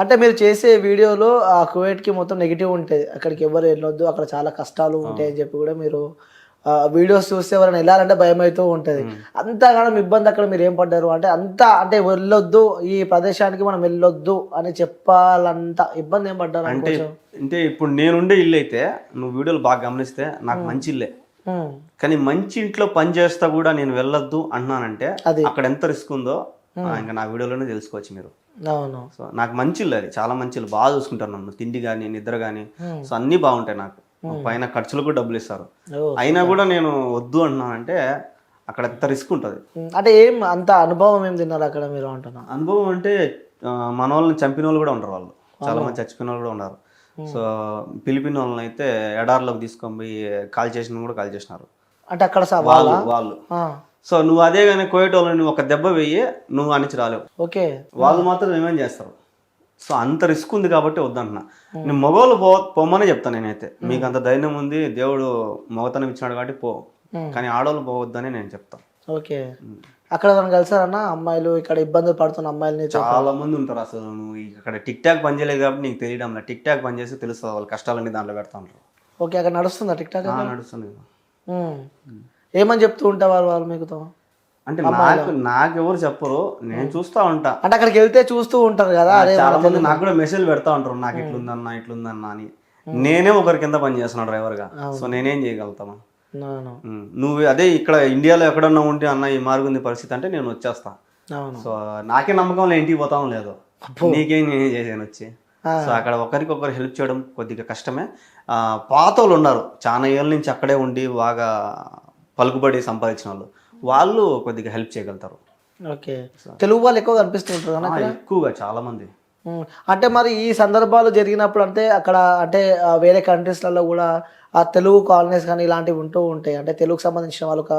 అంటే మీరు చేసే వీడియోలో ఆ కువైట్‌కి మొత్తం నెగెటివ్ ఉంటది. అక్కడికి ఎవ్వరు ఎళ్ళొద్దు. అక్కడ చాలా కష్టాలు ఉంటాయని చెప్పి కూడా మీరు వీడియోస్ చూస్తే ఎవరైనా ఎళ్ళాలంటే భయమైతూ ఉంటది. హ్మ్. అంతగానం ఇబ్బంది అక్కడ మీరేం పడ్డారు? అంటే అంటే వెళ్ళొద్దు, ఈ ప్రదేశానికి మనం వెళ్ళొద్దు అని చెప్పాలంత ఇబ్బంది ఏం పడ్డారు అంటే అనుకోవచ్చు? అంటే ఇప్పుడు నేనుండే ఇల్లయితే నువ్వు వీడియోలు బాగా గమనిస్తే నాకు మంచి ఇల్లే. హ్మ్. కానీ మంచి ఇంట్లో పని చేస్తా కూడా నేను వెళ్ళొద్దు అంటున్నానంటే అది. అక్కడ ఎంత రిస్క్ ఉందో ఇంక నా వీడియోలోనే తెలుసుకోవచ్చు మీరు. అవును. సో నాకు మంచి ఇల్లు అది. చాలా మంచి ఇల్లు. బాగా చూసుకుంటారు నన్ను. తిండి గాని, నిద్ర గాని హ్మ్. సో అన్నీ బాగుంటాయి నాకు. పైన ఖర్చులకు కూడా డబ్బులిస్తారు. ఓహ్! అయినా కూడా నేను వద్దు అంటున్నానంటే అక్కడ ఎంత రిస్క్ ఉంటది. అంటే ఏం అంత అనుభవం ఏం తిన్నారు అక్కడ మీరు అంటున్నా? అనుభవం అంటే మనోళ్ళని చంపినోళ్ళు కూడా ఉండరు వాళ్ళు. చాలా మంది చచ్చిపోయినోళ్ళు కూడా ఉన్నారు. సో ఫిలిపిన్ వాళ్ళనైతే ఎడారిలోకి తీసుకొని పోయి కాల్ చేసిన కూడా కాల్ చేసినారు. అంటే అక్కడ వాళ్ళు వాళ్ళా? వాళ్ళు. ఆ! సో నువ్వు అదే కానీ కోవిడ్ వాళ్ళని ఒక దెబ్బ వెయ్యి నువ్వు అనిచి రాలేవు. ఓకే. వాళ్ళు మాత్రం ఏమేం చేస్తారు. సో అంత రిస్క్ ఉంది కాబట్టి వద్దంటున్నా. నేను మగవాళ్ళు పొమ్మనే చెప్తాను నేనైతే. మీకు అంత ధైర్యం ఉంది, దేవుడు మగతనం ఇచ్చినాడు కాబట్టి పో. కానీ ఆడవాళ్ళు పోవద్దని నేను చెప్తాను. ఓకే. అక్కడ ఎవరైనా కలిసారన్నా అమ్మాయిలు ఇక్కడ ఇబ్బందులు పడుతున్న అమ్మాయిలని? చాలా మంది ఉంటారు అసలు. నువ్వు ఇక్కడ టిక్ టాక్ పని చేయలేదు కాబట్టి నీకు తెలియడం లేదు. టిక్ టాక్ పని చేస్తే తెలుస్తుంది వాళ్ళ కష్టాలన్నీ దాంట్లో పెడతా ఉంటారు. ఓకే. అక్కడ నడుస్తుందా టిక్ టాక్? నడుస్తుంది. ఏమని చెప్తూ ఉంటారు వాళ్ళు మీకుతో? అంటే నాకెవరు చెప్పరు, నేను చూస్తా ఉంటా. అంటే అక్కడికి వెళ్తే చూస్తూ ఉంటారు కదా. అదే చాలా మంది నాకు కూడా మెసేజ్ పెడతా ఉంటారు, నాకు ఇట్లుందన్నా ఇట్లుందన్నా అని. నేనే ఒకరి కింద పని చేస్తున్నా డ్రైవర్గా. సో నేనేం చేయగలుగుతాను? అవును. నువ్వు అదే ఇక్కడ ఇండియాలో ఎక్కడన్నా ఉంటే అన్న ఈ మార్గుంది పరిస్థితి అంటే నేను వచ్చేస్తా. అవును. సో నాకే నమ్మకం లేదు ఇంటికి పోతాం లేదు. నీకేం నేనే చేసాను వచ్చి. సో అక్కడ ఒకరికొకరు హెల్ప్ చేయడం కొద్దిగా కష్టమే. పాత వాళ్ళు ఉన్నారు చాలా ఏళ్ళ నుంచి అక్కడే ఉండి బాగా పలుకుబడి సంపాదించిన వాళ్ళు కొద్దిగా హెల్ప్ చేయగలుగుతారు. ఓకే. తెలుగు వాళ్ళు ఎక్కువ కనిపిస్తుంటారు కదా ఎక్కువగా చాలా మంది. అంటే మరి ఈ సందర్భాలు జరిగినప్పుడు అంటే అక్కడ అంటే వేరే కంట్రీస్లలో కూడా ఆ తెలుగు కాలనీస్ కానీ ఇలాంటివి ఉంటూ ఉంటాయి. అంటే తెలుగుకు సంబంధించిన వాళ్ళు ఒక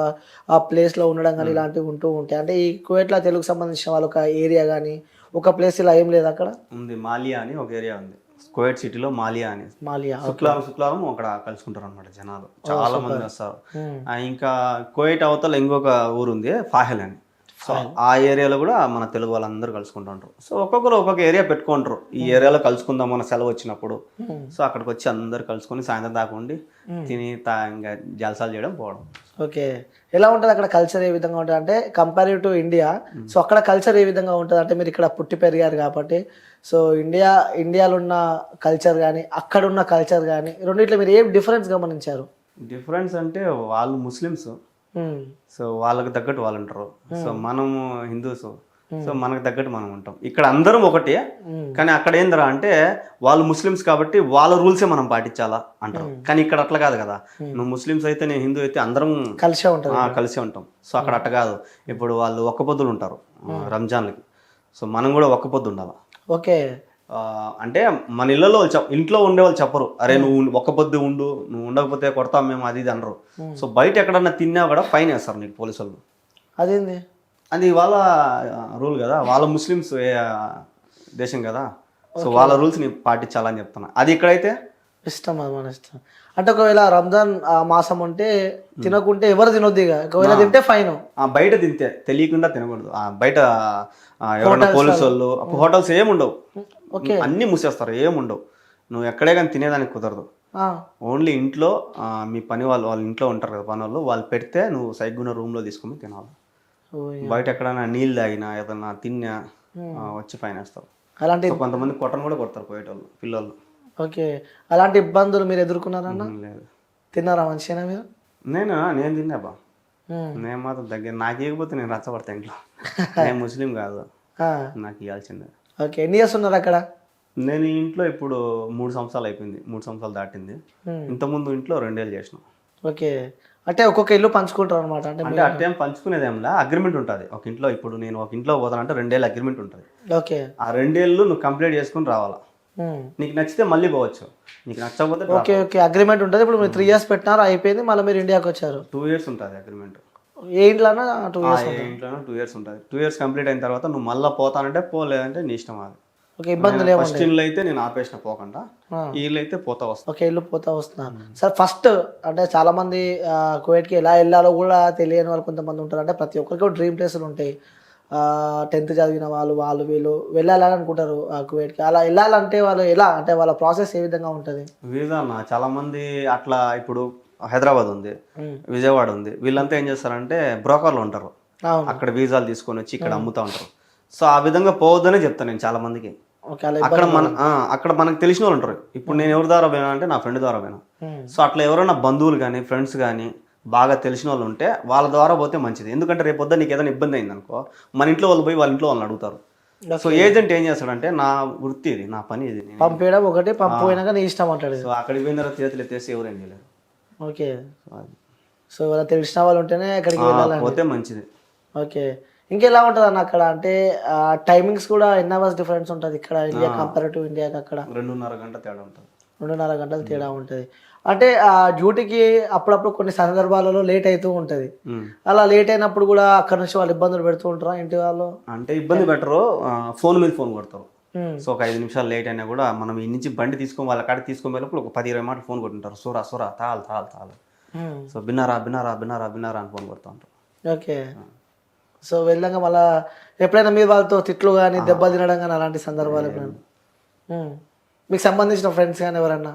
ఆ ప్లేస్లో ఉండడం కానీ ఇలాంటివి ఉంటూ ఉంటాయి. అంటే ఈ కువైట్లో తెలుగుకు సంబంధించిన వాళ్ళు ఒక ఏరియా కానీ ఒక ప్లేస్ ఇలా ఏం లేదు అక్కడ? ఉంది, మాలియా అని ఒక ఏరియా ఉంది కువైట్ సిటీలో. మాలియా అని మాలియా శుక్రవారం అక్కడ కలుసుకుంటారు అనమాట జనాలు. చాలా మంది వస్తారు. ఇంకా కువైట్ అవతల ఇంకొక ఊరు ఉంది ఫాహెల్ అని. సో ఆ ఏరియాలో కూడా మన తెలుగు వాళ్ళందరూ కలుసుకుంటుంటారు. సో ఒక్కొక్కరు ఒక్కొక్క ఏరియా పెట్టుకుంటారు. ఈ ఏరియాలో కలుసుకుందాం మన సెలవు వచ్చినప్పుడు. సో అక్కడికి వచ్చి అందరు కలుసుకొని సాయంత్రం దాకా ఉండి తిని ఇంకా జలసాలు చేయడం పోవడం. ఓకే. ఎలా ఉంటుంది అక్కడ కల్చర్ ఏ విధంగా ఉంటుంది అంటే కంపేరివ్ టు ఇండియా? సో అక్కడ కల్చర్ ఏ విధంగా ఉంటుంది అంటే మీరు ఇక్కడ పుట్టి పెరిగారు కాబట్టి సో ఇండియాలో ఉన్న కల్చర్ కానీ అక్కడ ఉన్న కల్చర్ కానీ రెండిట్లో మీరు ఏం డిఫరెన్స్ గమనించారు? డిఫరెన్స్ అంటే వాళ్ళు ముస్లిమ్స్. సో వాళ్ళకి తగ్గట్టు వాళ్ళు ఉంటారు. సో మనము హిందూస్. సో మనకు తగ్గట్టు మనం ఉంటాం. ఇక్కడ అందరం ఒకటే. కానీ అక్కడ ఏందిరా అంటే వాళ్ళు ముస్లిమ్స్ కాబట్టి వాళ్ళ రూల్సే మనం పాటించాలా అంటారు. కానీ ఇక్కడ అట్లా కాదు కదా. నువ్వు ముస్లిమ్స్ అయితే నేను హిందూ అయితే అందరం కలిసే ఉంటాం. సో అక్కడ అట్ట కాదు. ఇప్పుడు వాళ్ళు ఒక్క పొద్దులు ఉంటారు రంజాన్లకి. సో మనం కూడా ఒక్క పొద్దు ఉండాలి. ఓకే. అంటే మన ఇళ్లలో ఇంట్లో ఉండే వాళ్ళు చెప్పరు, అరే నువ్వు ఒక్క పొద్దు ఉండు, నువ్వు ఉండకపోతే కొడతాం మేము అది ఇది అనరు. సో బయట ఎక్కడన్నా తిన్నా కూడా ఫైన్ వేస్తారు నీకు పోలీసు వాళ్ళు. అదేంది? అది వాళ్ళ రూల్ కదా. వాళ్ళ ముస్లిమ్స్ దేశం కదా. సో వాళ్ళ రూల్స్ ని పాటించాలని చెప్తున్నా. అది ఇక్కడైతే ఇష్టం, అది మన ఇష్టం. అంటే ఒకవేళ రంజాన్ మాసం ఉంటే తినకుంటే ఎవరు తినొద్దు, ఇక ఒకవేళ తింటే ఫైన్. బయట తింటే తెలియకుండా తినకూడదు. బయట ఎవరైనా పోలీసు వాళ్ళు హోటల్స్ ఏముండవు, అన్ని మూసేస్తారు, ఏముండవు. నువ్వు ఎక్కడే కానీ తినేదానికి కుదరదు. ఓన్లీ ఇంట్లో మీ పని వాళ్ళు ఇంట్లో ఉంటారు కదా పని వాళ్ళు పెడితే నువ్వు సైగ్గున్న రూమ్లో తీసుకొని తినాలి. బయట ఎక్కడైనా నీళ్ళు తాగినా ఏదన్నా తిన్నా వచ్చి ఫైన్ వేస్తారు. అలాంటి కొంతమంది కొట్టను కూడా కొడతారు పోయేటోళ్ళు పిల్లలు. ఓకే. అలాంటి ఇబ్బందులు మీరు ఎదుర్కొన్నారన్న? లేదు. తిన్నారా మంచిగా మీరు? నేను తిన్నాబా. నేను మాత్రం దగ్గర నాకు ఇవ్వకపోతే నేను రచ్చబడతా ఇంట్లో. నేను ముస్లిం కాదు, నాకు ఇవ్వాల్సిందే. ఓకే. ఎన్ని ఇయర్స్ ఉన్నారు అక్కడ? నేను ఇంట్లో ఇప్పుడు 3 సంవత్సరాలు అయిపోయింది. 3 సంవత్సరాలు దాటింది. ఇంతకుముందు ఇంట్లో 2 ఏళ్ళు చేసిన. ఓకే. అంటే ఒక్కొక్క ఇల్లు పంచుకుంటారు అనమాట? అంటే అట్టేం పంచుకునేదేంలా అగ్రిమెంట్ ఉంటుంది ఒక ఇంట్లో. ఇప్పుడు నేను ఒక ఇంట్లో పోతానంటే 2 ఏళ్ళు అగ్రిమెంట్ ఉంటుంది. ఓకే. ఆ 2 ఏళ్ళు నువ్వు కంప్లీట్ చేసుకుని రావాలా. నీకు నచ్చితే మళ్ళీ పోవచ్చు, నీకు నచ్చకపోతే ఓకే. ఓకే. అగ్రిమెంట్ ఉంటుంది. ఇప్పుడు మీరు 3 ఇయర్స్ పెట్టినారు, అయిపోయింది, మళ్ళీ మీరు ఇండియాకి వచ్చారు. 2 ఇయర్స్ ఉంటుంది అగ్రిమెంట్. ఏ ఇంట్లోనా 2 ఇయర్స్? ఇంట్లోనే 2 ఇయర్స్ ఉంటుంది. 2 ఇయర్స్ కంప్లీట్ అయిన తర్వాత నువ్వు మళ్ళీ పోతానంటే పోలేదంటే నీ ఇష్టం. అది ఓకే. ఇబ్బందులు ఏమో. ఫస్ట్ ఇల్లు అయితే నేను ఆపేసిన పోకుండా, ఈ ఇల్లు అయితే పోతా వస్తా. ఓకే. ఇల్లు పోతా వస్తున్నారు. సార్ ఫస్ట్ అంటే చాలా మంది కువైట్కి ఎలా వెళ్ళాలో కూడా తెలియని వాళ్ళు కొంతమంది ఉంటారు. అంటే ప్రతి ఒక్కరికి డ్రీమ్ ప్లేసులు ఉంటాయి. 10th చదివిన వాళ్ళు వీళ్ళు వెళ్ళాలని అనుకుంటారు కువైట్కి, అలా వెళ్ళాలంటే వాళ్ళు ఎలా, అంటే వాళ్ళ ప్రాసెస్ ఏ విధంగా ఉంటుంది? వీసా అన్న చాలా మంది అట్లా ఇప్పుడు హైదరాబాద్ ఉంది, విజయవాడ ఉంది, వీళ్ళంతా ఏం చేస్తారంటే బ్రోకర్లు ఉంటారు, అవును. అక్కడ వీసాలు తీసుకొని వచ్చి ఇక్కడ అమ్ముతా ఉంటారు. సో ఆ విధంగా పోవద్దనే చెప్తాను నేను చాలా మందికి. ఓకే, అలా అక్కడ మనకు తెలిసిన వాళ్ళు ఉంటారు. ఇప్పుడు నేను ఎవరి ద్వారా పోయినా అంటే నా ఫ్రెండ్ ద్వారా పోయినా. సో అట్లా ఎవరైనా బంధువులు కానీ ఫ్రెండ్స్ కానీ బాగా తెలిసిన వాళ్ళు ఉంటే వాళ్ళ ద్వారా పోతే మంచిది. ఎందుకంటే రేపు పొద్దున్న నీకు ఏదైనా ఇబ్బంది అయింది అనుకో, మన ఇంట్లో వాళ్ళు పోయి వాళ్ళ ఇంట్లో వాళ్ళని అడుగుతారు. సో ఏజెంట్ ఏం చేస్తాడంటే, నా వృత్తి ఇది, నా పని ఇది, పంపేయడం ఒకటి, పంపిపోయినాక నీ ఇష్టం అంటాడు. సో అక్కడికి పోయిన తర్వాత చేతులు ఎత్తేసి ఎవరేం చేయలేరు. ఓకే, సో వాళ్ళ తెలిసిన వాళ్ళు ఉంటేనే అక్కడికి వెళ్ళాలి, పోతే మంచిది. ఓకే, ఇంకెలా ఉంటుంది అన్న అక్కడ? అంటే టైమింగ్స్ కూడా ఎన్ని అవర్స్ డిఫరెన్స్ ఉంటుంది ఇక్కడ ఇండియా కంపేర్ టు ఇండియాకి? అక్కడ 2.5 గంట తేడా ఉంటుంది. 2.5 గంటలు తేడా ఉంటుంది. అంటే ఆ డ్యూటీకి అప్పుడప్పుడు కొన్ని సందర్భాలలో లేట్ అవుతూ ఉంటుంది. అలా లేట్ అయినప్పుడు కూడా అక్కడ నుంచి వాళ్ళు ఇబ్బందులు పెడుతూ ఉంటారా ఇంటి వాళ్ళు? అంటే ఇబ్బంది పెట్టరు, ఫోన్ మీద ఫోన్ కొడతారు. సో ఒక 5 నిమిషాలు లేట్ అయినా కూడా మనం ఈ నుంచి బండి తీసుకొని వాళ్ళ కాడికి తీసుకొని వెళ్ళినప్పుడు ఒక 10-20 మాటలు ఫోన్ కొట్టుంటారు. సూరా తాల్. సో బిన్నారా అని ఫోన్ కొడుతూ ఉంటారు. ఓకే, సో వెళ్ళాక మళ్ళీ ఎప్పుడైనా మీరు వాళ్ళతో తిట్లు కానీ దెబ్బలు తినడం కానీ అలాంటి సందర్భాలు ఎప్పుడైనా? మీకు సంబంధించిన ఫ్రెండ్స్ కానీ ఎవరన్నా?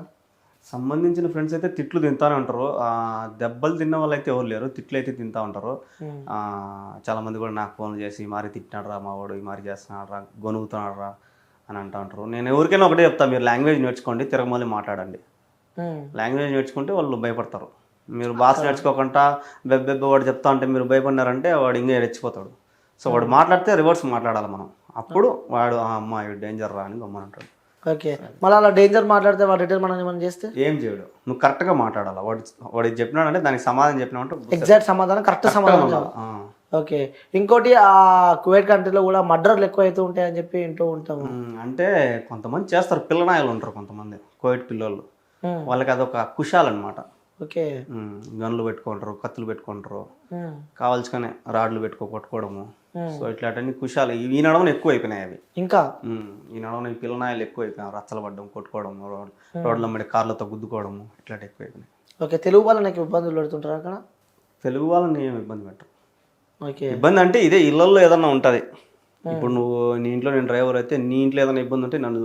సంబంధించిన ఫ్రెండ్స్ అయితే తిట్లు తింటానే ఉంటారు. దెబ్బలు తిన్న వాళ్ళు అయితే ఎవరు లేరు, తిట్లు అయితే తింటా ఉంటారు. చాలా మంది కూడా నాకు ఫోన్లు చేసి మారి తిట్టినాడు రా మా వాడు, ఈ మారి చేస్తున్నాడు రా, గొనుగుతున్నాడు రా అని అంటూ ఉంటారు. నేను ఎవరికైనా ఒకటే చెప్తాను, మీరు లాంగ్వేజ్ నేర్చుకోండి, తిరగమల్లి మాట్లాడండి. లాంగ్వేజ్ నేర్చుకుంటే వాళ్ళు భయపడతారు. మీరు భాష నేర్చుకోకుండా బెబ్బెబ్బ వాడు చెప్తా ఉంటే మీరు భయపడినారంటే వాడు ఇంకా రెచ్చిపోతాడు. సో వాడు మాట్లాడితే రివర్స్ మాట్లాడాలి మనం, అప్పుడు వాడు అమ్మా డేంజర్ రా అని గమ్మనంటాడు. ఓకే, మళ్ళీ అలా డేంజర్ మాట్లాడితే వాడు రిటర్న్ మనం ఏమైనా చేస్తే ఏం చేయడు, నువ్వు కరెక్ట్గా మాట్లాడాలి. వాడు చెప్పినాడంటే దానికి సమాధానం చెప్పినామంటే ఎగ్జాక్ట్ సమాధానం, కరెక్ట్ సమాధానం. ఓకే, ఇంకోటి ఆ కువైట్ కంట్రీలో కూడా మర్డర్లు ఎక్కువ అవుతూ ఉంటాయని చెప్పి వింటూ ఉంటాము. అంటే కొంతమంది చేస్తారు, పిల్లనాయలు ఉంటారు కొంతమంది కువైట్ పిల్లలు, వాళ్ళకి అదొక కుషాలన్నమాట. ఓకే, గన్లు పెట్టుకుంటారు, కత్తులు పెట్టుకుంటారు, కావాల్సుకునే రాడ్లు కొట్టుకోవడము. సో ఇట్లాంటి కుషాలు ఈ నడవన ఎక్కువ అయిపోయినాయి అవి. ఇంకా ఈ నడవన ఈ పిల్లనాయలు ఎక్కువ అయిపోయినాయి, రచ్చలు పడ్డం, కొట్టుకోవడం, రోడ్ల మీద కార్లతో గుద్దుకోవడము, ఇట్లాంటి ఎక్కువ అయిపోయినాయి. ఓకే, తెలుగు వాళ్ళని నాకు ఇబ్బందులు పెడుతుంటారు అక్కడ? తెలుగు వాళ్ళని ఏమి ఇబ్బంది పెట్టరు. ఓకే, ఇబ్బంది అంటే ఇదే ఇళ్ళల్లో ఏదన్నా ఉంటుంది. ఇప్పుడు నువ్వు నీ ఇంట్లో నేను డ్రైవర్ అయితే నీ ఇంట్లో ఏదైనా ఇబ్బంది ఉంటే నన్ను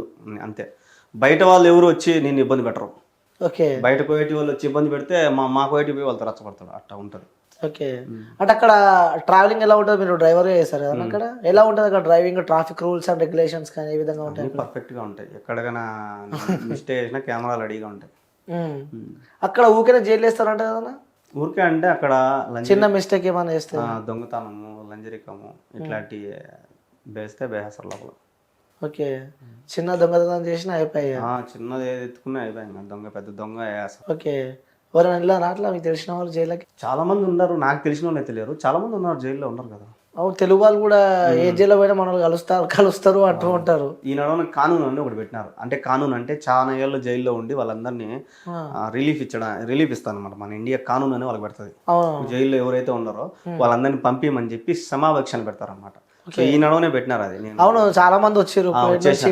అంతే. బయట వాళ్ళు ఎవరు వచ్చి నేను ఇబ్బంది పెట్టరు. ఓకే, బయట కోయటి వాళ్ళు వచ్చి ఇబ్బంది పెడితే మా కోయటి పోయి వాళ్ళతో రచ్చపడతాడు, అట్లా ఉంటుంది. ఓకే, అంటే అక్కడ ట్రావెలింగ్ ఎలా ఉంటుంది? మీరు డ్రైవర్గా చేస్తారు కదా, అక్కడ ఎలా ఉంటుంది అక్కడ driving, traffic rules and regulations కానీ ఏ విధంగా ఉంటాయి? పర్ఫెక్ట్గా ఉంటాయి, ఎక్కడికైనా మిస్టేక్ చేసినా కెమెరాలు రెడీగా ఉంటాయి. అక్కడ ఊరికే జైలు వేస్తారంట కదా? ఊరికే అంటే అక్కడ చిన్న మిస్టేక్ ఏమైనా చేస్తే దొంగతనము, లంజరికము ఇట్లాంటి వేస్తే బేహసర్ లోపల. ఓకే, చిన్న దొంగతనం చేసినా అయిపోయాయి, చిన్నది ఏది ఎత్తుకున్నా అయిపోయింది, దొంగ పెద్ద దొంగ వేస్తారు. ఓకే, ఎవరైనా వెళ్ళారా అట్లా మీకు తెలిసిన వాళ్ళు జైలుకి? చాలా మంది ఉన్నారు, నాకు తెలిసిన వాళ్ళు అయితే లేరు, చాలా మంది ఉన్నారు జైల్లో ఉన్నారు కదా. అవును, తెలుగు వాళ్ళు కూడా ఏ జైల్లో పోయినా మనల్ని కలుస్తారు అంటూ ఉంటారు. ఈ నడవన కానూన్ అని ఒకటి పెట్టినారు. అంటే కానూన్ అంటే చాలా ఏళ్ళు జైల్లో ఉండి వాళ్ళందరినీ రిలీఫ్ ఇస్తాను అనమాట. మన ఇండియా కానూన్ అని వాళ్ళకి పెడుతుంది. జైల్లో ఎవరైతే ఉన్నారో వాళ్ళందరినీ పంపిమని చెప్పి సమావేశాన్ని పెడతారు అనమాట. సో ఈ నడవనే పెట్టినారు అది. అవును, చాలా మంది వచ్చారు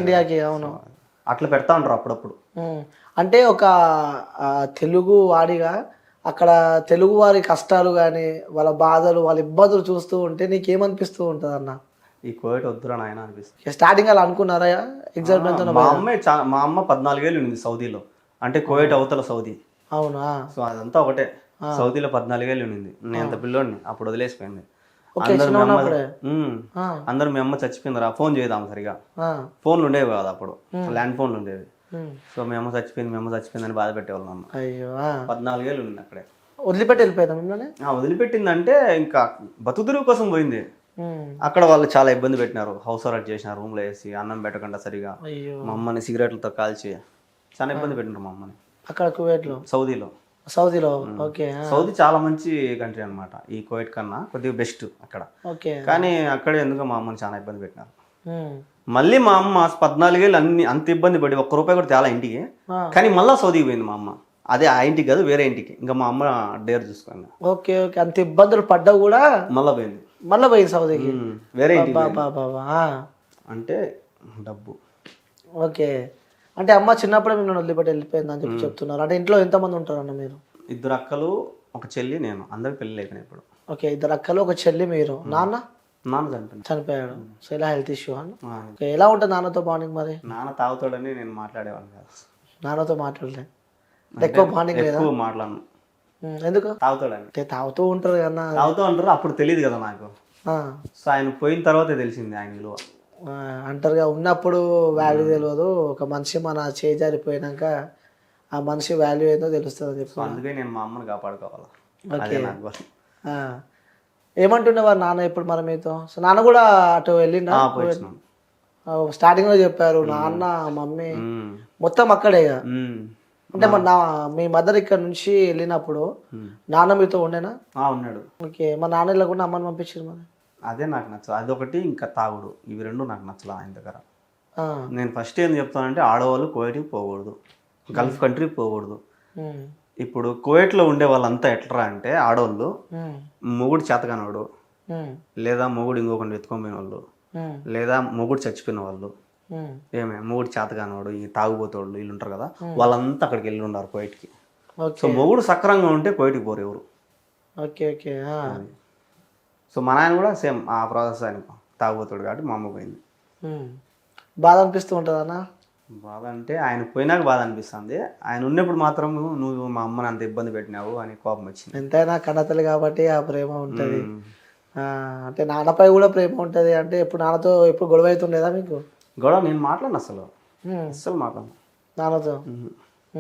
ఇండియాకి. అవును, అట్లా పెడతా ఉంటారు అప్పుడప్పుడు. అంటే ఒక తెలుగు వాడిగా అక్కడ తెలుగు వారి కష్టాలు కానీ వాళ్ళ బాధలు వాళ్ళ ఇబ్బందులు చూస్తూ ఉంటే నీకేమనిపిస్తూ ఉంటుంది అన్న? ఈ కోవిడ్ వద్దురా నాయన అనిపిస్తుంది. స్టార్టింగ్ అలా అనుకున్నారా? ఎగ్జాక్ట్ మా అమ్మ 14 ఏళ్ళు ఉంది సౌదీలో, అంటే కోవిడ్ అవతల సౌదీ. అవునా? సో అదంతా ఒకటే. సౌదీలో 14 ఏళ్ళు ఉంది. నేను అంత పిల్లోడిని, అప్పుడు వదిలేసిపోయింది. అందరు మీ అమ్మ చచ్చిపోయిందిరా, ఫోన్ చేద్దాం సరిగా. ఫోన్లు ఉండేవి కాదు అప్పుడు, ల్యాండ్ ఫోన్లు ఉండేవి. సో మీ అమ్మ చచ్చిపోయింది అని బాధ పెట్టేవాళ్ళం. అమ్మ 14 ఏళ్ళు ఉంది అక్కడే. వదిలిపెట్టి వెళ్ళిపోయిందా? వదిలిపెట్టిందంటే ఇంకా బతుకుదురు కోసం పోయింది. అక్కడ వాళ్ళు చాలా ఇబ్బంది పెట్టినారు, హౌస్ అరెస్ట్ చేసినారు, రూమ్ లో వేసి అన్నం పెట్టకుండా సరిగా, మా అమ్మని సిగరెట్లతో కాల్చి చాలా ఇబ్బంది పెట్టినారు మా అమ్మని. అక్కడ కువైట్ లో? సౌదీలో. ఓకే, సౌదీ చాలా మంచి కంట్రీ అనమాట, ఈ కువైట్ కన్నా కొద్దిగా బెస్ట్ అక్కడ. కానీ అక్కడే ఎందుకు మా అమ్మని చాలా ఇబ్బంది పెట్టినారు. మళ్ళీ మా అమ్మ 14 ఏళ్ళు అంత ఇబ్బంది పడి ₹1 కూడా తేలా ఇంటికి, కానీ మళ్ళీ సౌదీకి పోయింది మా అమ్మ. అదే ఆ ఇంటికి కాదు, వేరే ఇంటికి. ఇంకా మా అమ్మ డేర్ చూసుకోండి. ఓకే, అంత ఇబ్బందులు పడ్డా కూడా మళ్ళీ పోయింది సౌదీకి, వేరే ఇంటికి. అంటే డబ్బు. ఓకే, అంటే అమ్మ చిన్నప్పుడే మిమ్మల్ని వదిలిపెట్టి వెళ్ళిపోయింది అని చెప్పి చెప్తున్నారు. అంటే ఇంట్లో ఎంతమంది ఉంటారన్న మీరు? 2 అక్కలు, ఒక చెల్లి, నేను. అందరికి పెళ్ళి అయిపోయినాయి ఇప్పుడు. ఓకే, 2 అక్కలు, ఒక చెల్లి, మీరు. నాన్న? నాన్న చనిపోయింది. చనిపోయాడు. సో ఇలా హెల్త్ ఇష్యూ అని. ఆ, ఓకే, ఎలా ఉంటుంది నాన్నతో బాండింగ్ మరి? నాన్న తాగుతాడని నేను మాట్లాడేవాడిని కాదు. నాన్నతో మాట్లాడలే, ఎక్కువ బాండింగ్ లేదా? ఎక్కువ మాట్లాడను. ఎందుకు? తాగుతాడని. అంటే తాగుతూ ఉంటారు కన్నా. తాగుతూ ఉంటారు, అప్పుడు తెలియదు కదా నాకు. ఆ, సో ఆయన పోయిన తర్వాతే తెలిసింది ఆయన విలువ. అంటారుగా ఉన్నప్పుడు వాల్యూ తెలియదు, ఒక మనిషి మన చేయి జారిపోయినాక ఆ మనిషి వాల్యూ ఏందో తెలుస్తుంది అని చెప్పి. సో అందుకే నేను మా అమ్మని కాపాడుకోవాలి. అదే నాకు గోల్. ఏమంటుండేవారు నాన్న ఇప్పుడు మరి మీతో? సో నాన్న కూడా అటు వెళ్ళిండా? పోయినాం. స్టార్టింగ్ లో చెప్పారు నాన్న మమ్మీ మొత్తం అక్కడే ఇక. అంటే మరి మీ మదర్ ఇక్కడ నుంచి వెళ్ళినప్పుడు నాన్న మీతో ఉండేనా? ఉన్నాడు. ఓకే, మా నాన్న వెళ్ళకుండా అమ్మని పంపించారు మరి? అదే నాకు నచ్చదు, అదొకటి ఇంకా తాగుడు, ఇవి రెండు నాకు నచ్చలేదు ఆయన దగ్గర. ఆ, నేను ఫస్ట్ ఏం చెప్తానంటే ఆడవాళ్ళు కువైట్కి పోకూడదు, గల్ఫ్ కంట్రీకి పోకూడదు. ఉమ్, ఇప్పుడు కువైట్లో ఉండే వాళ్ళంతా ఎట్లా అంటే ఆడవాళ్ళు ఉమ్, మొగుడు చేతకానోడు, ఉమ్, లేదా మొగుడు ఇంకొకటి ఎత్తుకొని వాళ్ళు, ఉమ్, లేదా మొగుడు చచ్చిపోయిన వాళ్ళు, ఉమ్. మొగుడు చేతకానోడు, ఈ తాగుబోతోళ్ళు వీళ్ళు ఉంటారు కదా, వాళ్ళంతా అక్కడికి వెళ్ళి ఉన్నారు కువైట్కి. ఓకే సో మొగుడు సక్రంగా ఉంటే కువైట్కి పోరు ఎవరు. Okay okay. సో మా నాయన కూడా సేమ్ ఆ ప్రాసెస్ ఆయన తాగుబోతాడు కాబట్టి మా అమ్మ పోయింది. బాధ అనిపిస్తూ ఉంటుంది అన్న? బాధ అంటే ఆయన పోయినాక బాధ అనిపిస్తుంది, ఆయన ఉన్నప్పుడు మాత్రం నువ్వు మా అమ్మని అంత ఇబ్బంది పెట్టినావు అని కోపం వచ్చింది. ఎంతైనా కన్నతల్లి కాబట్టి ఆ ప్రేమ ఉంటుంది. అంటే నాన్నపై కూడా ప్రేమ ఉంటుంది. అంటే ఇప్పుడు నాన్నతో ఎప్పుడు గొడవ అవుతుండేదా మీకు? గొడవ నేను మాట్లాడను అసలు, అస్సలు మాట్లాడను నాన్నతో.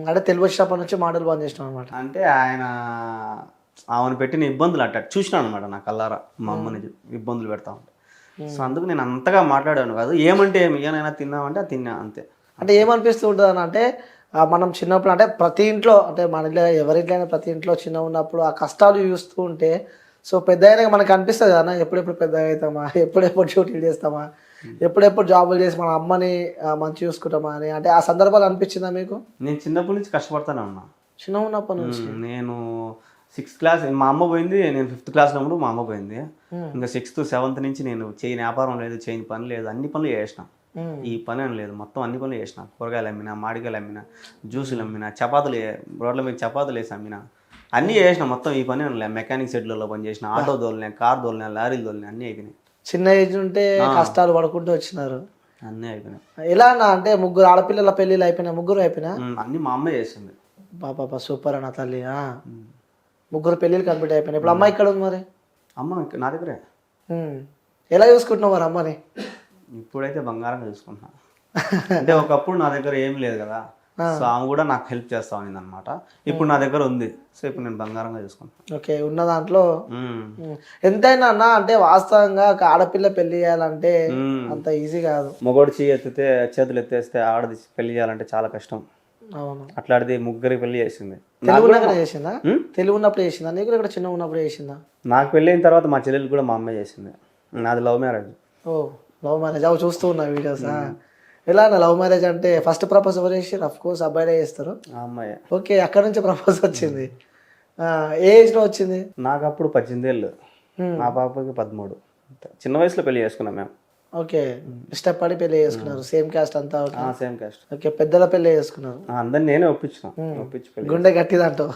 అంటే తెలుగు వచ్చినప్పటి నుంచి మాటలు బంద్ చేసినాం అనమాట. అంటే ఆయన ఆమెను పెట్టిన ఇబ్బందులు అట్ట చూసినాను అనమాట నా కల్లారా, మా అమ్మని ఇబ్బందులు పెడతా ఉంటా. సో అందుకు నేను అంతగా మాట్లాడాను కాదు, ఏమంటే ఏమైనా తిన్నామంటే అది తిన్నా అంతే. అంటే ఏమనిపిస్తూ ఉంటుంది అని అంటే మనం చిన్నప్పుడు అంటే ప్రతి ఇంట్లో అంటే మన ఇంట్లో ఎవరింట్లో అయినా ప్రతి ఇంట్లో చిన్న ఉన్నప్పుడు ఆ కష్టాలు చూస్తూ ఉంటే సో పెద్ద అయినాక మనకు అనిపిస్తుంది కదా ఎప్పుడెప్పుడు పెద్ద అవుతామా, ఎప్పుడెప్పుడు డ్యూటీలు చేస్తామా, ఎప్పుడెప్పుడు జాబులు చేసి మన అమ్మని మంచి చూసుకుంటామా అని. అంటే ఆ సందర్భాలు అనిపించిందా మీకు? నేను చిన్నప్పటి నుంచి కష్టపడతానే ఉన్నా. చిన్న ఉన్నప్పటి నుంచి నేను 6th క్లాస్, మా అమ్మ పోయింది, నేను 5th క్లాస్లో ఉన్నప్పుడు మా అమ్మ పోయింది. ఇంకా 6th 7th నుంచి నేను చేయని వ్యాపారం లేదు, చేయని పని లేదు, అన్ని పనులు చేసిన. ఈ పని అని లేదు, మొత్తం అన్ని పనులు చేసిన. కూరగాయలు అమ్మినా, మామిడికాయలు అమ్మినా, జ్యూసులు అమ్మినా, చపాతీలు రోడ్ల మీద చపాతీలు వేసి అమ్మినా, అన్నీ చేసిన. మొత్తం ఈ పని అని లేదు, మెకానిక్ షెడ్లలో పని చేసిన, ఆటో దోలినా, కార్ దోలినా, లారీలు దోలినా, అన్నీ అయిపోయినాయి. చిన్న ఏజ్ ఉంటే కష్టాలు పడుకుంటూ వచ్చినారు. అన్నీ అయిపోయినాయి. ఎలా అన్న అంటే ముగ్గురు ఆడపిల్లల పెళ్ళిళ్ళు అయిపోయినా? ముగ్గురు అయిపోయినా? అన్నీ మా అమ్మే చేసింది. పాప సూపర్ అన్న తల్లి. ముగ్గురు పెళ్ళిళ్ళు కంప్లీట్ అయిపోయినాయి. ఇప్పుడు అమ్మ ఇక్కడ ఉంది మరి? అమ్మ నా దగ్గరే. ఎలా చూసుకుంటున్నావు మరి అమ్మని? ఇప్పుడైతే బంగారంగా చూసుకుంటున్నా. అంటే ఒకప్పుడు నా దగ్గర ఏం లేదు కదా, సో ఆమె కూడా నాకు హెల్ప్ చేస్తా ఉంది అనమాట. ఇప్పుడు నా దగ్గర ఉంది, సో ఇప్పుడు నేను బంగారంగా చూసుకుంటాను. ఓకే, ఉన్న దాంట్లో ఎంతైనా అన్న అంటే వాస్తవంగా ఒక ఆడపిల్ల పెళ్లి చేయాలంటే అంత ఈజీ కాదు. మొగోడు చేతులు ఎత్తేస్తే ఆడది పెళ్లి చేయాలంటే చాలా కష్టం. అవును, అట్లాంటిది ముగ్గురికి పెళ్లి చేసింది. తెలుగు ఉన్నప్పుడు చేసిందా? తెలుగు ఉన్నప్పుడు చేసిందా? నీకు ఇక్కడ చిన్న ఉన్నప్పుడు చేసిందా? నాకు పెళ్ళి అయిన తర్వాత మా చెల్లెలు కూడా మా అమ్మాయి చేసింది. నాది లవ్ మ్యారేజ్. ఓ, లవ్ మ్యారేజ్. అవి చూస్తూ ఉన్నా వీడియోస్. ఎలా అన్న లవ్ మ్యారేజ్ అంటే ఫస్ట్ ప్రపోజ్ ఎవరు చేసి? అఫ్ కోర్స్ అబ్బాయిలే చేస్తారు. ఆ అమ్మాయి. ఓకే, అక్కడ నుంచి ప్రపోజ్ వచ్చింది. ఏ ఏజ్ లో వచ్చింది? నాకు అప్పుడు 18 ఏళ్ళు, మా పాపకి 13. చిన్న వయసులో పెళ్లి చేసుకున్నాం మేము. ఓకే, ఇష్టపడి పెళ్లి చేసుకున్నారు. సేమ్ క్యాస్ట్ అంతా? Same caste. ఓకే, పెద్దల పెళ్లి చేసుకున్నారు. అందరిని నేనే ఒప్పించిన, ఒప్పించి పెళ్లి. గుండె గట్టిదంటావు,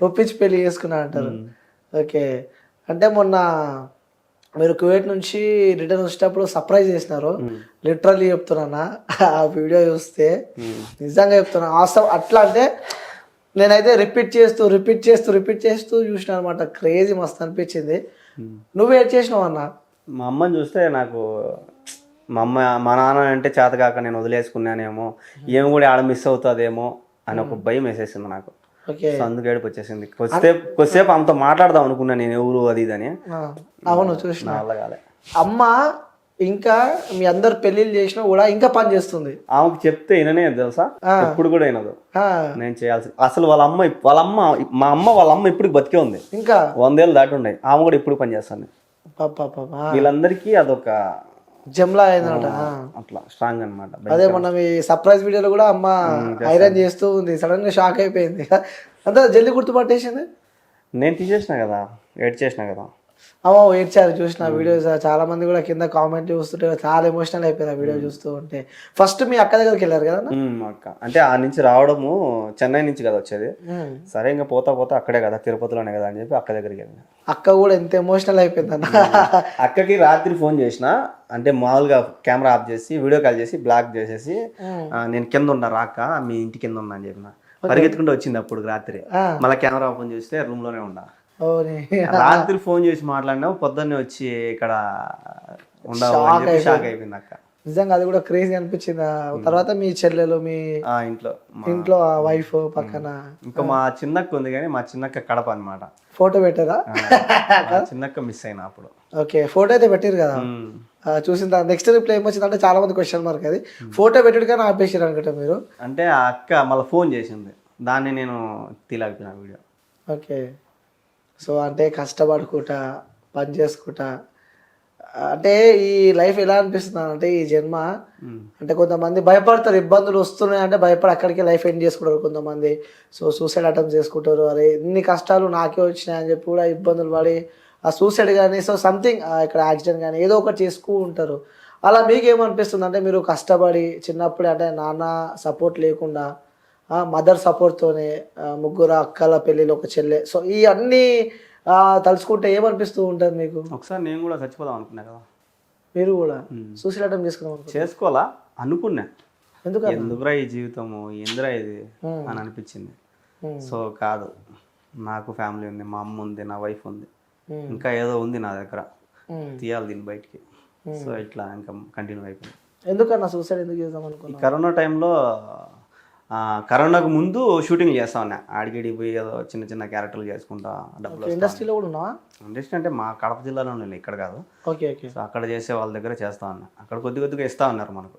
ఒప్పించి పెళ్లి చేసుకున్నా అంటారు. ఓకే, అంటే మొన్న మీరు కువైట్ నుంచి రిటర్న్ వచ్చేటప్పుడు సర్ప్రైజ్ చేసినారు. లిటరల్లీ చెప్తున్నా, ఆ వీడియో చూస్తే నిజంగా చెప్తున్నా వాస్తవం. అట్లా అంటే నేనైతే రిపీట్ చేస్తూ చూసిన అనమాట. క్రేజీ మస్తు అనిపించింది. నువ్వు ఏడ్ చేసినావు అన్న? మా అమ్మని చూస్తే నాకు మా నాన్న అంటే చేతగాక నేను వదిలేసుకున్నానేమో, ఏమి కూడా ఆడ మిస్ అవుతుందేమో అని ఒక భయం వేసేసింది నాకు. సో అందుకు ఏడుపు వచ్చేసింది. కొద్దిసేపు ఆమెతో మాట్లాడదాం అనుకున్నా నేను, ఎవరు అది ఇది అని. అవును, చూసిన. అలా కాలే. అమ్మ ఇంకా మీ అందరు పెళ్లిళ్ళు చేసినా కూడా ఇంకా పని చేస్తుంది. ఆమెకు చెప్తే విననే తెలుసా, ఎప్పుడు కూడా వినదు. నేను చేయాల్సి అసలు వాళ్ళ అమ్మ ఇప్పుడు బతికే ఉంది. ఇంకా 100 ఏళ్ళు దాటి ఉన్నాయి. ఆమె కూడా ఇప్పుడు పని చేస్తాను. వీళ్ళందరికీ అదొక జమ్లా అయిందన్నమాట. అట్లా స్ట్రాంగ్ అనమాట. అదే మొన్న మీ సర్ప్రైజ్ వీడియోలో కూడా అమ్మ ఐరన్ చేస్తూ ఉంది. సడన్ గా షాక్ అయిపోయింది. అంతా జల్దీ గుర్తుపట్టేసింది. నేను తీసేసిన కదా, ఎడ్ చేసిన కదా. అమ్మో ఏడ్చారు చూసిన వీడియోస్, చాలా మంది కూడా కింద కామెంట్ చూస్తుంటే చాలా ఎమోషనల్ అయిపోయారు ఆ వీడియో చూస్తూ ఉంటే. ఫస్ట్ మీ అక్క దగ్గరికి వెళ్ళారు కదా? అక్క అంటే ఆ నుంచి రావడము చెన్నై నుంచి కదా వచ్చేది. సరే ఇంకా పోతా పోతా అక్కడే కదా తిరుపతిలోనే కదా అని చెప్పి అక్క దగ్గరికి వెళ్ళిన. అక్క కూడా ఎంత ఎమోషనల్ అయిపోయింది అన్న. అక్కకి రాత్రి ఫోన్ చేసిన, అంటే మామూలుగా కెమెరా ఆఫ్ చేసి వీడియో కాల్ చేసి బ్లాక్ చేసేసి నేను కింద ఉన్నా రాక మీ ఇంటి కింద ఉన్నా అని చెప్పిన. పరిగెత్తుకుంటూ వచ్చింది అప్పుడు రాత్రి. మళ్ళీ కెమెరా ఓపెన్ చేస్తే రూమ్ లోనే ఉన్నా. రాత్రి ఫోన్ చేసి మాట్లాడినా పొద్దున్నే వచ్చి ఇక్కడ ఉండవు షాక్ అయిపోయింది అక్క. నిజంగా అది కూడా క్రేజీ అనిపించింది. తర్వాత మీ చెల్లెలు మీ ఇంట్లో వైఫ్ పక్కన ఇంకా మా చిన్నక్క ఉంది, కానీ మా చిన్నక్క కడప అన్నమాట. ఫోటో పెట్టారా? చిన్నక్క మిస్ అయినా అప్పుడు. ఓకే, ఫోటో అయితే పెట్టారు కదా. చూసిన తర్వాత నెక్స్ట్ రిప్లై ఏమొచ్చిందంటే చాలా మంది క్వశ్చన్ మార్క్, అది ఫోటో పెట్టాడు కానీ ఆపేసారు అనుకుంటా మీరు. అంటే ఆ అక్క మళ్ళీ ఫోన్ చేసింది, దాన్ని నేను తీలాగిపోయిన వీడియో. ఓకే, సో అంటే కష్టపడుకుంటా పని చేసుకుంటా అంటే ఈ లైఫ్ ఎలా అనిపిస్తుంది అంటే ఈ జన్మ అంటే కొంతమంది భయపడతారు, ఇబ్బందులు వస్తున్నాయి అంటే భయపడి అక్కడికి లైఫ్ ఎండ్ చేసుకుంటారు కొంతమంది. సో సూసైడ్ అటెంప్ట్ చేసుకుంటారు, అరే ఇన్ని కష్టాలు నాకే వచ్చినాయి అని చెప్పి కూడా ఇబ్బందులు పడి ఆ సూసైడ్ కానీ సో సంథింగ్ ఇక్కడ యాక్సిడెంట్ కానీ ఏదో ఒకటి చేసుకుంటూ ఉంటారు. అలా మీకు ఏమనిపిస్తుంది అంటే మీరు కష్టపడి చిన్నప్పుడే అంటే నాన్న సపోర్ట్ లేకుండా మదర్ సపోర్ట్తోనే ముగ్గురు అక్కల పెళ్ళిళ్ళు ఒక చెల్లె, సో ఈ అన్నీ తలుచుకుంటే ఏమనిపిస్తూ ఉంటుంది మీకు? ఒకసారి నేను కూడా చచ్చిపోదాం అనుకున్నా కదా. మీరు కూడా సూసైడ్ అటెంప్ట్ చేసుకోవాలా అనుకున్నా, ఎందుకు ఎందుకురా ఈ జీవితము ఎందురా ఇది అని అనిపించింది. సో కాదు, నాకు ఫ్యామిలీ ఉంది, మా అమ్మ ఉంది, నా వైఫ్ ఉంది, ఇంకా ఏదో ఉంది నా దగ్గర, తీయాలి దీన్ని బయటికి. సో ఇట్లా ఇంకా కంటిన్యూ అయిపోయింది. ఎందుకన్నా సూసైడ్ ఎందుకు చేద్దాం అనుకున్నా? కరోనా టైంలో, కరోనాకు ముందు షూటింగ్ చేస్తా ఉన్నా, ఆడిగిడి పోయి ఏదో చిన్న చిన్న క్యారెక్టర్లు చేసుకుంటా డబ్బులు. ఇండస్ట్రీలో కూడా ఉన్నావా? ఇండస్ట్రీ అంటే మా కడప జిల్లాలో నేను, ఇక్కడ కాదు. Okay okay. సో అక్కడ చేసే వాళ్ళ దగ్గర చేస్తా ఉన్నా, అక్కడ కొద్ది కొద్దిగా ఇస్తా ఉన్నారు మనకు.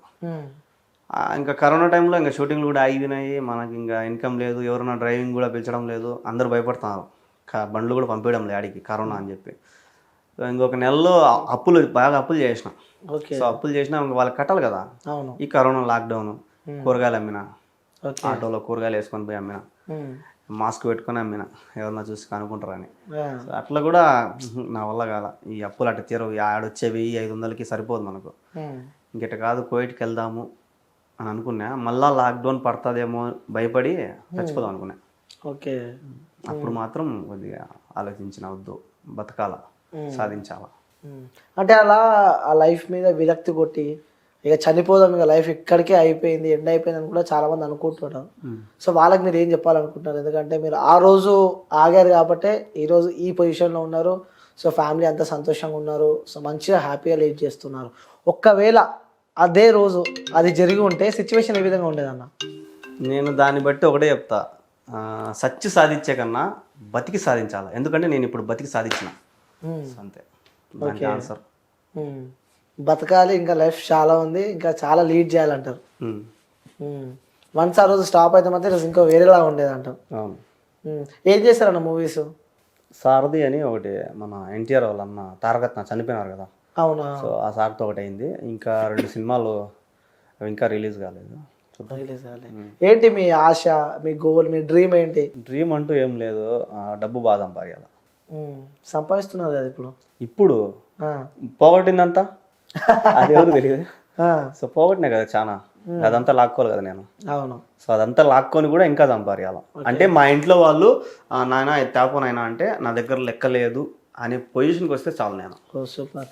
ఇంకా కరోనా టైంలో ఇంకా షూటింగ్లు కూడా ఆగినాయి, మనకి ఇంకా ఇన్కమ్ లేదు, ఎవరైనా డ్రైవింగ్ కూడా పిలిచడం లేదు, అందరూ భయపడుతున్నారు, బండ్లు కూడా పంపించడం లేదు ఆడికి కరోనా అని చెప్పి. సో ఇంకొక నెలలో బాగా అప్పులు చేసిన. సో అప్పులు చేసినా ఇంకా వాళ్ళకి కట్టాలి కదా. ఈ కరోనా లాక్డౌన్, కూరగాయలు అమ్మిన, ఆటోలో కూరగాయలు వేసుకొని పోయి అమ్మిన, మాస్క్ పెట్టుకొని అమ్మిన, ఎవరన్నా చూసి కనుక్కుంటారని. అట్లా కూడా నా వల్ల కాల, ఈ అప్పులు అట్ట తీరవు, ఆడొచ్చే 1500కి సరిపోదు మనకు, ఇంకట కాదు కోవిడ్కి వెళ్దాము అని అనుకున్నా. మళ్ళా లాక్డౌన్ పడుతుందేమో భయపడి చచ్చిపోదాం అనుకున్నా. ఓకే, అప్పుడు మాత్రం కొద్దిగా ఆలోచించిన, వద్దు బతకాల, సాధించాలా. అంటే అలా ఆ లైఫ్ మీద విరక్తి కొట్టి ఇక చనిపోదాం, ఇక లైఫ్ ఇక్కడికే అయిపోయింది, ఎండ్ అయిపోయింది అని కూడా చాలా మంది అనుకుంటున్నారు. సో వాళ్ళకి మీరు ఏం చెప్పాలనుకుంటున్నారు? ఎందుకంటే మీరు ఆ రోజు ఆగారు కాబట్టే ఈరోజు ఈ పొజిషన్లో ఉన్నారు. సో ఫ్యామిలీ అంతా సంతోషంగా ఉన్నారు, సో మంచిగా హ్యాపీగా లీడ్ చేస్తున్నారు. ఒక్కవేళ అదే రోజు అది జరిగి ఉంటే సిచ్యువేషన్ ఏ విధంగా ఉండేదన్న? నేను దాన్ని బట్టి ఒకటే చెప్తా, సచ్చి సాధించే కన్నా బతికి సాధించాలి. ఎందుకంటే నేను ఇప్పుడు బతికి సాధించిన, అంతే దానికి ఆన్సర్. బతకాలి, ఇంకా లైఫ్ చాలా ఉంది, ఇంకా చాలా లీడ్ చేయాలంటారు. వన్స్ ఆ రోజు స్టాప్ అయితే మాత్రం ఈరోజు ఇంకో వేరేలా ఉండేది అంటారు. ఏం చేశారన్న మూవీస్? సారథి అని ఒకటి, మన ఎన్టీఆర్ వాళ్ళ అన్న తారకరత్న చనిపోయినారు కదా. అవునా? సో ఆ సార్తో ఒకటి అయింది. ఇంకా 2 సినిమాలు ఇంకా రిలీజ్ కాలేదు. ఏంటి మీ ఆశ, మీ గోల్, మీ డ్రీమ్ ఏంటి? డ్రీమ్ అంటూ ఏం లేదు, డబ్బు బాగా సంపాదించాలి. సంపాదిస్తున్నారు కదా ఇప్పుడు పోగొట్టిందంతా అది ఎవరు తెలియదు. సో పోగొట్టినా కదా చాలా, అదంతా లాక్కోవాలి కదా నేను. అవును. సో అదంతా లాక్కొని కూడా ఇంకా సంపాదించాలి. అంటే మా ఇంట్లో వాళ్ళు నాయన తేపోనైనా అంటే నా దగ్గర లెక్క లేదు అనే పొజిషన్కి వస్తే చాలు నేను. సూపర్.